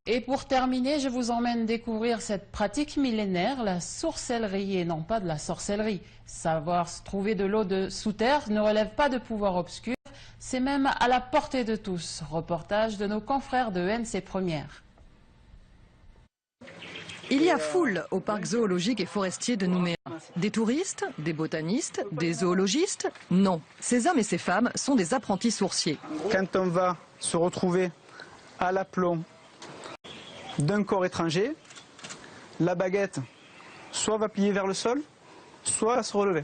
Et pour terminer, je vous emmène découvrir cette pratique millénaire, la sorcellerie, et non pas de la sorcellerie. Savoir se trouver de l'eau sous terre ne relève pas de pouvoir obscur, c'est même à la portée de tous. Reportage de nos confrères de NC Première. Il y a foule au parc zoologique et forestier de Nouméa. Des touristes, des botanistes, des zoologistes? Non, ces hommes et ces femmes sont des apprentis sourciers. Quand on va se retrouver à l'aplomb d'un corps étranger, la baguette soit va plier vers le sol, soit va se relever.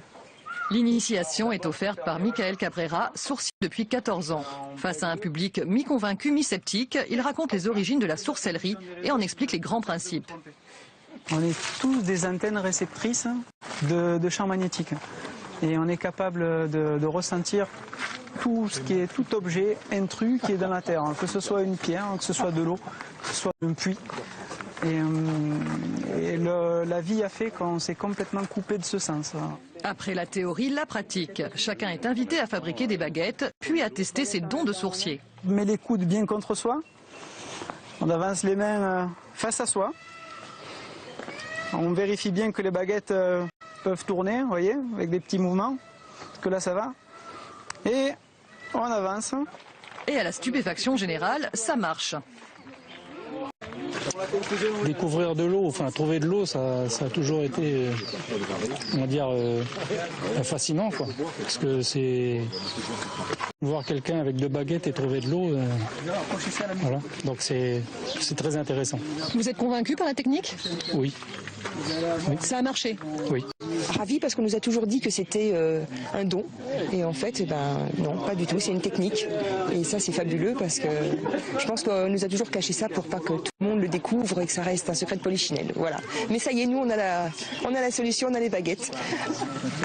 L'initiation est offerte par Michael Cabrera, sourcier depuis 14 ans. Face à un public mi-convaincu, mi-sceptique, il raconte les origines de la sorcellerie et en explique les grands principes. On est tous des antennes réceptrices de champs magnétiques. Et on est capable de ressentir tout objet intrus qui est dans la terre, que ce soit une pierre, que ce soit de l'eau, que ce soit un puits. La vie a fait qu'on s'est complètement coupé de ce sens. Après la théorie, la pratique. Chacun est invité à fabriquer des baguettes, puis à tester ses dons de sourcier. On met les coudes bien contre soi, on avance les mains face à soi, on vérifie bien que les baguettes peuvent tourner, vous voyez, avec des petits mouvements, parce que là ça va, et on avance. Et à la stupéfaction générale, ça marche. Découvrir de l'eau, enfin trouver de l'eau, ça a toujours été, on va dire, fascinant, quoi. Parce que c'est voir quelqu'un avec 2 baguettes et trouver de l'eau, voilà. Donc c'est très intéressant. Vous êtes convaincu par la technique? Oui. Oui. Ça a marché? Oui. Ravi parce qu'on nous a toujours dit que c'était un don et en fait non, pas du tout, c'est une technique et ça c'est fabuleux parce que je pense qu'on nous a toujours caché ça pour pas que tout le monde le découvre et que ça reste un secret de polichinelle, voilà. Mais ça y est, nous on a la solution, on a les baguettes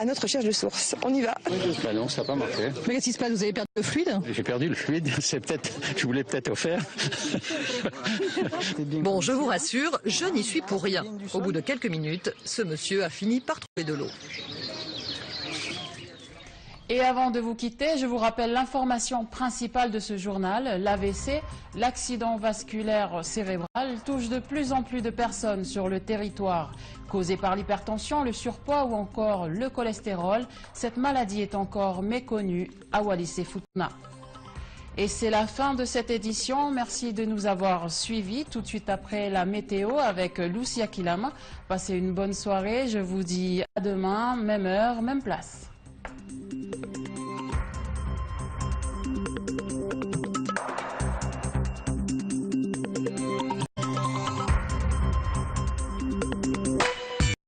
à notre recherche de source, on y va. Bah non, ça n'a pas marché. Mais qu'est-ce qui se passe, vous avez perdu le fluide? J'ai perdu le fluide, je voulais peut-être au faire. Bon, je vous rassure, je n'y suis pour rien. Au bout de quelques minutes, ce monsieur a fini par trouver de l'eau. Et avant de vous quitter, je vous rappelle l'information principale de ce journal. L'AVC, l'accident vasculaire cérébral, touche de plus en plus de personnes sur le territoire. Causée par l'hypertension, le surpoids ou encore le cholestérol, cette maladie est encore méconnue à Wallis-et-Futuna. Et c'est la fin de cette édition. Merci de nous avoir suivis. Tout de suite après la météo avec Lucia Kilama. Passez une bonne soirée. Je vous dis à demain, même heure, même place.